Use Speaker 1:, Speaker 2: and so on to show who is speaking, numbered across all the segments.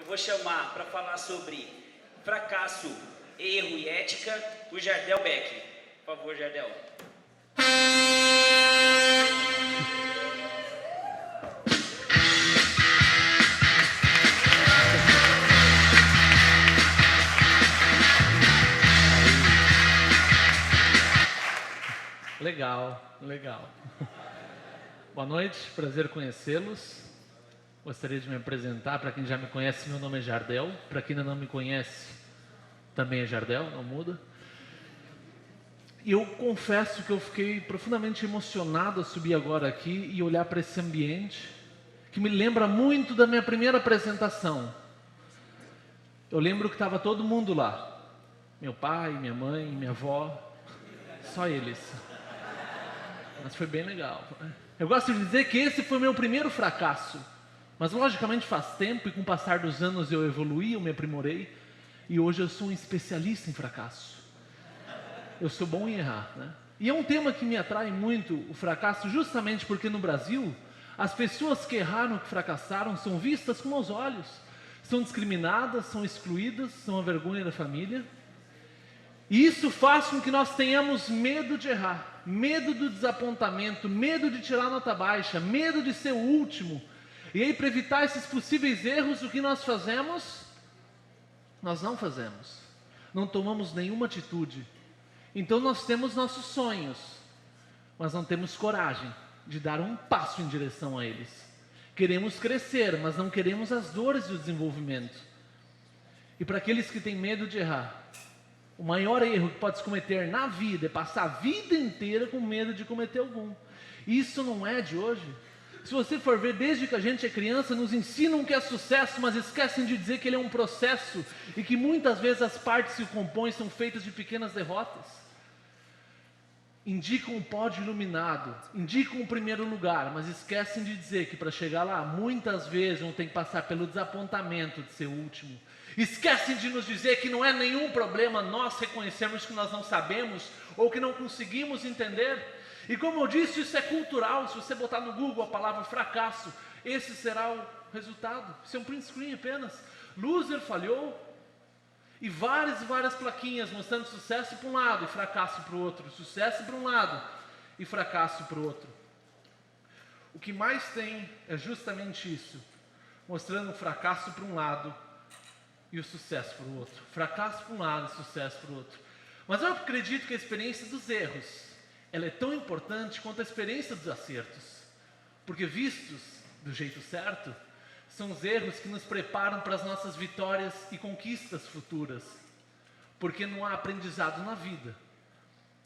Speaker 1: vou chamar para falar sobre fracasso, erro e ética o Jardel Beck. Por favor, Jardel.
Speaker 2: Legal, legal. Boa noite, prazer conhecê-los. Gostaria de me apresentar. Para quem já me conhece, meu nome é Jardel. Para quem ainda não me conhece, também é Jardel, não muda. E eu confesso que eu fiquei profundamente emocionado a subir agora aqui e olhar para esse ambiente, que me lembra muito da minha primeira apresentação. Eu lembro que estava todo mundo lá. Meu pai, minha mãe, minha avó, só eles. Mas foi bem legal. Eu gosto de dizer que esse foi meu primeiro fracasso. Mas logicamente faz tempo e com o passar dos anos eu evoluí, eu me aprimorei. E hoje eu sou um especialista em fracasso. Eu sou bom em errar, né? E é um tema que me atrai muito, o fracasso, justamente porque no Brasil, as pessoas que erraram, que fracassaram, são vistas com maus olhos. São discriminadas, são excluídas, são a vergonha da família. E isso faz com que nós tenhamos medo de errar, medo do desapontamento, medo de tirar nota baixa, medo de ser o último. E aí, para evitar esses possíveis erros, o que nós fazemos? Nós não fazemos. Não tomamos nenhuma atitude. Então nós temos nossos sonhos, mas não temos coragem de dar um passo em direção a eles. Queremos crescer, mas não queremos as dores do desenvolvimento. E para aqueles que têm medo de errar, o maior erro que pode se cometer na vida é passar a vida inteira com medo de cometer algum. Isso não é de hoje. Se você for ver, desde que a gente é criança, nos ensinam que é sucesso, mas esquecem de dizer que ele é um processo e que muitas vezes as partes que o compõem são feitas de pequenas derrotas. Indicam um pódio iluminado, indicam o primeiro lugar, mas esquecem de dizer que para chegar lá, muitas vezes vão ter que passar pelo desapontamento de ser o último. Esquecem de nos dizer que não é nenhum problema nós reconhecermos que nós não sabemos ou que não conseguimos entender. E como eu disse, isso é cultural. Se você botar no Google a palavra fracasso, esse será o resultado. Isso é um print screen apenas. Loser falhou. E várias plaquinhas mostrando sucesso para um lado e fracasso para o outro. Sucesso para um lado e fracasso para o outro. O que mais tem é justamente isso. Mostrando o fracasso para um lado e o sucesso para o outro. Fracasso para um lado e sucesso para o outro. Mas eu acredito que a experiência dos erros, ela é tão importante quanto a experiência dos acertos. Porque vistos do jeito certo, são os erros que nos preparam para as nossas vitórias e conquistas futuras. Porque não há aprendizado na vida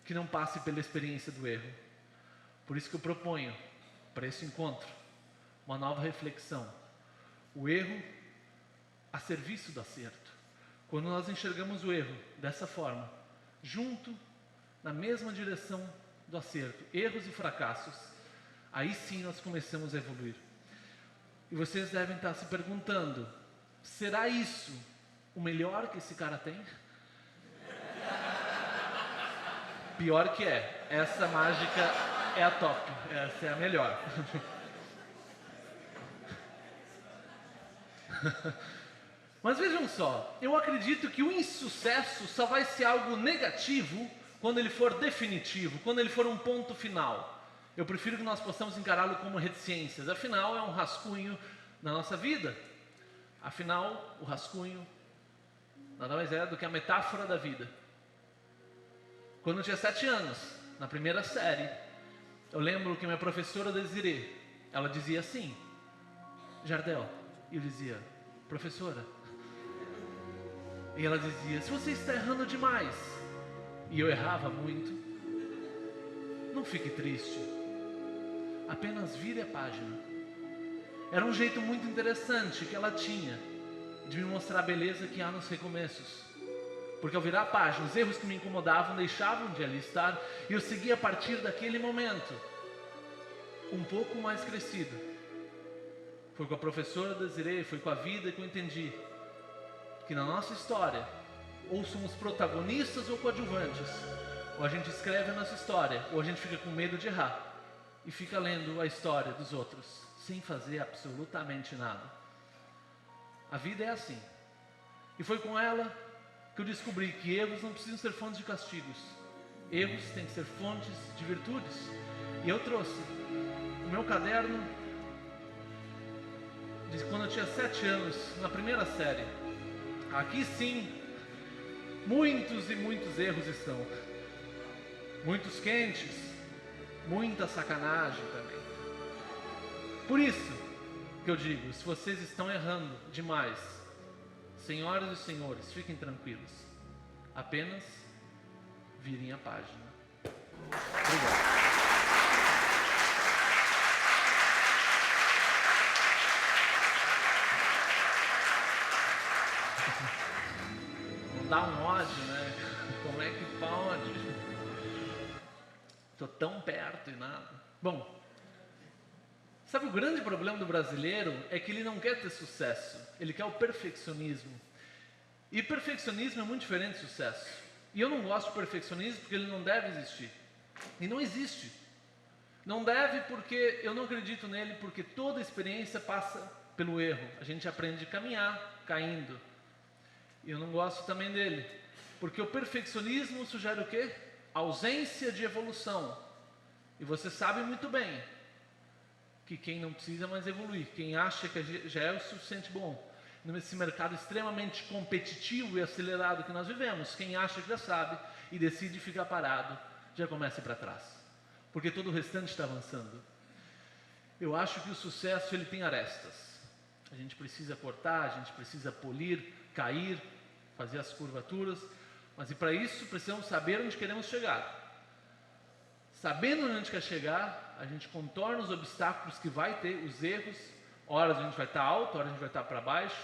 Speaker 2: que não passe pela experiência do erro. Por isso que eu proponho, para esse encontro, uma nova reflexão. O erro a serviço do acerto. Quando nós enxergamos o erro dessa forma, junto, na mesma direção do acerto, erros e fracassos, aí sim nós começamos a evoluir. E vocês devem estar se perguntando, será isso o melhor que esse cara tem? Pior que é, essa mágica é a top, essa é a melhor. Mas vejam só, eu acredito que o insucesso só vai ser algo negativo quando ele for definitivo, quando ele for um ponto final. Eu prefiro que nós possamos encará-lo como reticências. Afinal, é um rascunho na nossa vida. Afinal, o rascunho nada mais é do que a metáfora da vida. Quando eu tinha 7 anos, na primeira série, eu lembro que minha professora Desirê, ela dizia assim, Jardel, e eu dizia, professora, e ela dizia, se você está errando demais, e eu errava muito, não fique triste, apenas vire a página. Era um jeito muito interessante que ela tinha de me mostrar a beleza que há nos recomeços. Porque ao virar a página, os erros que me incomodavam deixavam de ali estar e eu seguia a partir daquele momento, um pouco mais crescido. Foi com a professora Desirê, foi com a vida que eu entendi que na nossa história, ou somos protagonistas ou coadjuvantes. Ou a gente escreve a nossa história, ou a gente fica com medo de errar e fica lendo a história dos outros, sem fazer absolutamente nada. A vida é assim. E foi com ela que eu descobri que erros não precisam ser fontes de castigos. Erros têm que ser fontes de virtudes. E eu trouxe o meu caderno de quando eu tinha 7 anos, na primeira série. Aqui sim, muitos e muitos erros estão. Muitos quentes, muita sacanagem também. Por isso que eu digo, se vocês estão errando demais, senhoras e senhores, fiquem tranquilos. Apenas virem a página. Obrigado. Não dá um ódio, né? Como é que pode? Estou tão perto e nada. Bom, sabe o grande problema do brasileiro é que ele não quer ter sucesso, ele quer o perfeccionismo. E perfeccionismo é muito diferente de sucesso. E eu não gosto de perfeccionismo porque ele não deve existir. E não existe. Não deve porque eu não acredito nele, porque toda experiência passa pelo erro. A gente aprende a caminhar caindo. E eu não gosto também dele, porque o perfeccionismo sugere o quê? Ausência de evolução. E você sabe muito bem que quem não precisa mais evoluir, quem acha que já é o suficiente bom, nesse mercado extremamente competitivo e acelerado que nós vivemos, quem acha que já sabe e decide ficar parado, já começa a ir para trás, porque todo o restante está avançando. Eu acho que o sucesso ele tem arestas. A gente precisa cortar, a gente precisa polir, cair, fazer as curvaturas, mas e para isso precisamos saber onde queremos chegar. Sabendo onde a gente quer chegar, a gente contorna os obstáculos que vai ter, os erros. Horas a gente vai estar alto, horas a gente vai estar para baixo,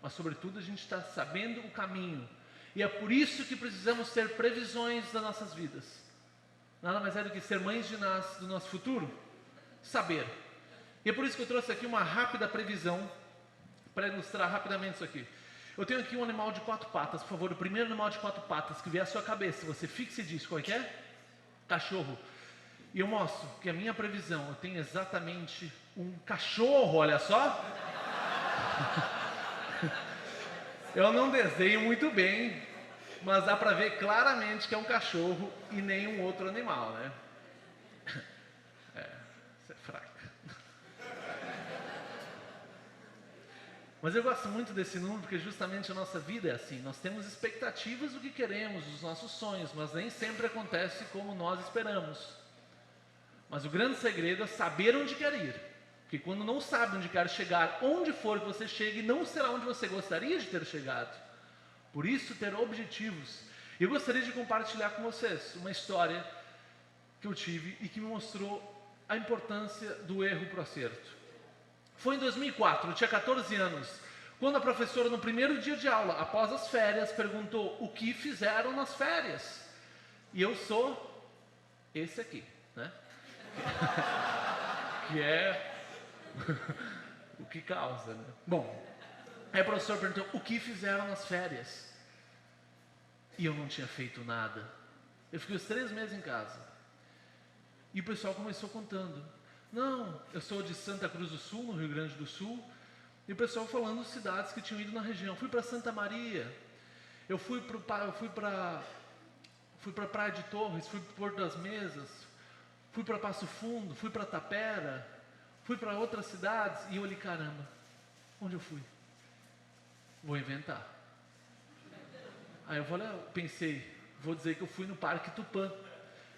Speaker 2: mas sobretudo a gente está sabendo o caminho. E é por isso que precisamos ter previsões das nossas vidas. Nada mais é do que ser mães de nós, do nosso futuro. Saber. E é por isso que eu trouxe aqui uma rápida previsão, para ilustrar rapidamente isso aqui. Eu tenho aqui um animal de 4 patas, por favor, o primeiro animal de 4 patas que vier à sua cabeça, você fixa e diz, qual é que é? Cachorro. E eu mostro que a minha previsão, eu tenho exatamente um cachorro, olha só. Eu não desenho muito bem, mas dá para ver claramente que é um cachorro e nenhum outro animal, né? Isso é fraca. Mas eu gosto muito desse número porque justamente a nossa vida é assim. Nós temos expectativas do que queremos, dos nossos sonhos, mas nem sempre acontece como nós esperamos. Mas o grande segredo é saber onde quer ir. Porque quando não sabe onde quer chegar, onde for que você chegue, não será onde você gostaria de ter chegado. Por isso, ter objetivos. Eu gostaria de compartilhar com vocês uma história que eu tive e que me mostrou a importância do erro para o acerto. Foi em 2004, eu tinha 14 anos, quando a professora, no primeiro dia de aula, após as férias, perguntou o que fizeram nas férias. E eu sou esse aqui, né? Que é o que causa, né? Bom, aí a professora perguntou o que fizeram nas férias. E eu não tinha feito nada. Eu fiquei os 3 meses em casa. E o pessoal começou contando. Não, eu sou de Santa Cruz do Sul, no Rio Grande do Sul. E o pessoal falando cidades que tinham ido na região. Fui para Santa Maria. Eu fui para Praia de Torres, fui para Porto das Mesas. Fui para Passo Fundo, fui para Tapera. Fui para outras cidades. E eu olhei, caramba, onde eu fui? Vou inventar. Aí eu pensei, vou dizer que eu fui no Parque Tupã,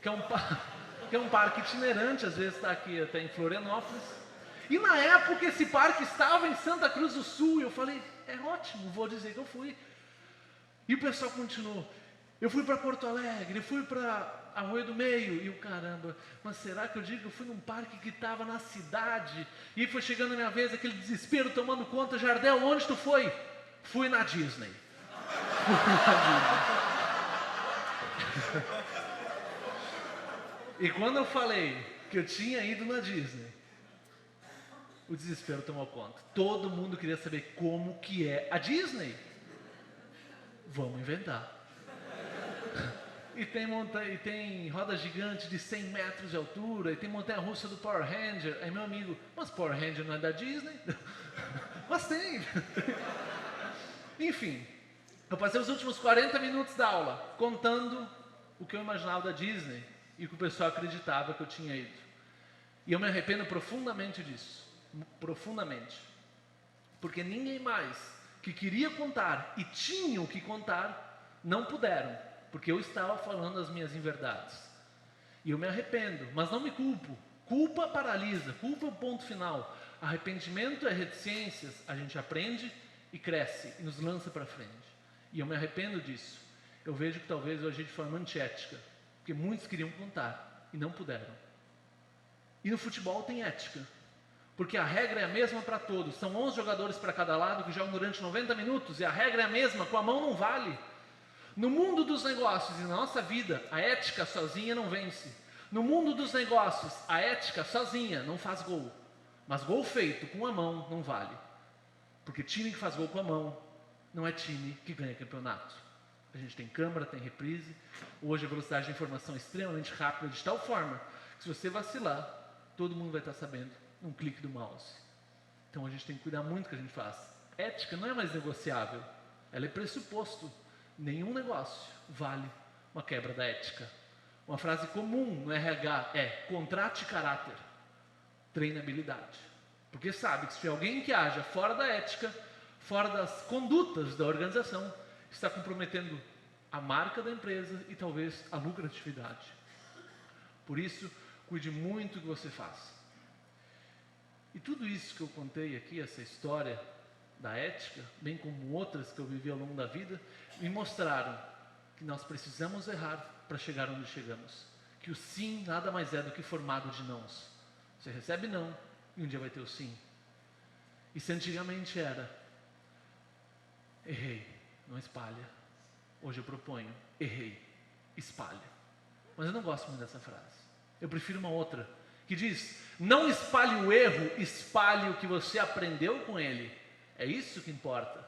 Speaker 2: que é um parque itinerante, às vezes está aqui até em Florianópolis. E na época esse parque estava em Santa Cruz do Sul, e eu falei, é ótimo, vou dizer que eu fui. E o pessoal continuou, eu fui para Porto Alegre, eu fui para Arroio do Meio, e eu, caramba, mas será que eu digo que eu fui num parque que estava na cidade? E foi chegando a minha vez, aquele desespero tomando conta, Jardel, onde tu foi? Fui na Disney. E quando eu falei que eu tinha ido na Disney, o desespero tomou conta. Todo mundo queria saber como que é a Disney. Vamos inventar. E tem roda gigante de 100 metros de altura, e tem montanha-russa do Power Ranger. Aí meu amigo, mas Power Ranger não é da Disney? Mas tem. Enfim, eu passei os últimos 40 minutos da aula contando o que eu imaginava da Disney e o que o pessoal acreditava que eu tinha ido. E eu me arrependo profundamente disso. Profundamente. Porque ninguém mais que queria contar e tinha o que contar, não puderam. Porque eu estava falando as minhas inverdades. E eu me arrependo, mas não me culpo. Culpa paralisa, culpa é o ponto final. Arrependimento é reticências, a gente aprende e cresce e nos lança para frente. E eu me arrependo disso. Eu vejo que talvez eu agi de forma antiética, porque muitos queriam contar e não puderam. E no futebol tem ética, porque a regra é a mesma para todos. São 11 jogadores para cada lado que jogam durante 90 minutos e a regra é a mesma, com a mão não vale. No mundo dos negócios e na nossa vida, a ética sozinha não vence. No mundo dos negócios, a ética sozinha não faz gol. Mas gol feito com a mão não vale. Porque time que faz gol com a mão não é time que ganha campeonato. A gente tem câmera, tem reprise. Hoje a velocidade de informação é extremamente rápida, de tal forma que se você vacilar, todo mundo vai estar sabendo num clique do mouse. Então a gente tem que cuidar muito do que a gente faz. Ética não é mais negociável. Ela é pressuposto. Nenhum negócio vale uma quebra da ética. Uma frase comum no RH é: contrate caráter, treine habilidade. Porque sabe que se alguém que haja fora da ética, fora das condutas da organização, está comprometendo a marca da empresa e talvez a lucratividade. Por isso, cuide muito do que você faz. E tudo isso que eu contei aqui, essa história da ética, bem como outras que eu vivi ao longo da vida, me mostraram que nós precisamos errar para chegar onde chegamos. Que o sim nada mais é do que formado de nãos. Você recebe não e um dia vai ter o sim. E se antigamente era: errei, não espalha. Hoje eu proponho: errei, espalha. Mas eu não gosto muito dessa frase. Eu prefiro uma outra que diz: não espalhe o erro, espalhe o que você aprendeu com ele. É isso que importa.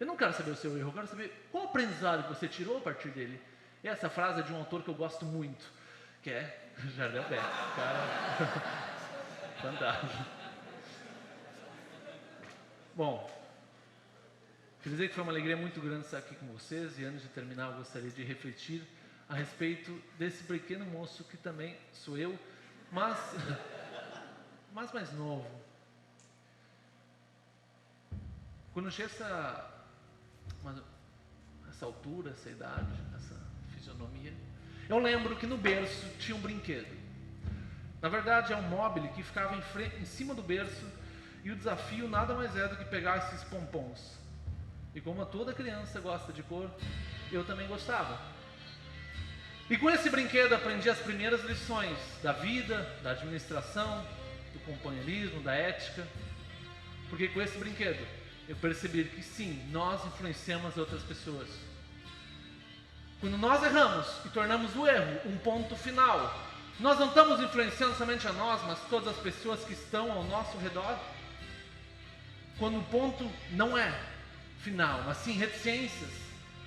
Speaker 2: Eu não quero saber o seu erro, eu quero saber qual aprendizado que você tirou a partir dele. E essa frase é de um autor que eu gosto muito, que é Jardel Beck. Cara, fantástico. Bom, queria dizer que foi uma alegria muito grande estar aqui com vocês. E antes de terminar, eu gostaria de refletir a respeito desse pequeno moço que também sou eu, mas mais novo. Quando eu chego essa altura, essa idade, essa fisionomia, eu lembro que no berço tinha um brinquedo. Na verdade é um mobile que ficava em cima do berço, e o desafio nada mais é do que pegar esses pompons. E como toda criança gosta de cor, eu também gostava. E com esse brinquedo aprendi as primeiras lições da vida, da administração, do companheirismo, da ética. Porque com esse brinquedo eu percebi que sim, nós influenciamos outras pessoas. Quando nós erramos e tornamos o erro um ponto final, nós não estamos influenciando somente a nós, mas todas as pessoas que estão ao nosso redor. Quando o ponto não é final, mas sim reticências,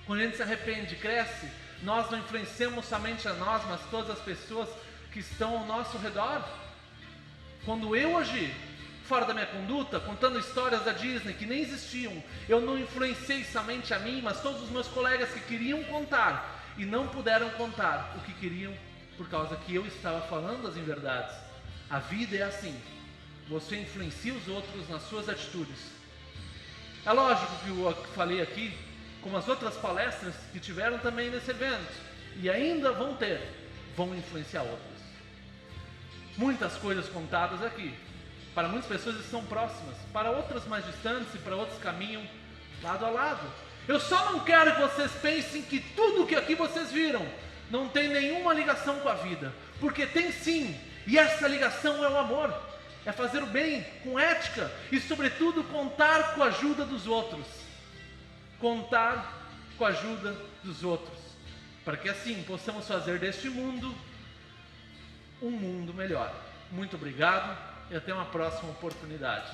Speaker 2: quando a gente se arrepende, cresce, nós não influenciamos somente a nós, mas todas as pessoas que estão ao nosso redor. Quando eu agi fora da minha conduta, contando histórias da Disney que nem existiam, eu não influenciei somente a mim, mas todos os meus colegas que queriam contar e não puderam contar o que queriam, por causa que eu estava falando as inverdades. A vida é assim, você influencia os outros nas suas atitudes. É lógico que eu falei aqui, como as outras palestras que tiveram também nesse evento, e ainda vão influenciar outras. Muitas coisas contadas aqui, para muitas pessoas estão próximas, para outras mais distantes e para outros caminham lado a lado. Eu só não quero que vocês pensem que tudo que aqui vocês viram não tem nenhuma ligação com a vida, porque tem sim, e essa ligação é o amor, é fazer o bem com ética e sobretudo contar com a ajuda dos outros. Contar com a ajuda dos outros, para que assim possamos fazer deste mundo um mundo melhor. Muito obrigado e até uma próxima oportunidade.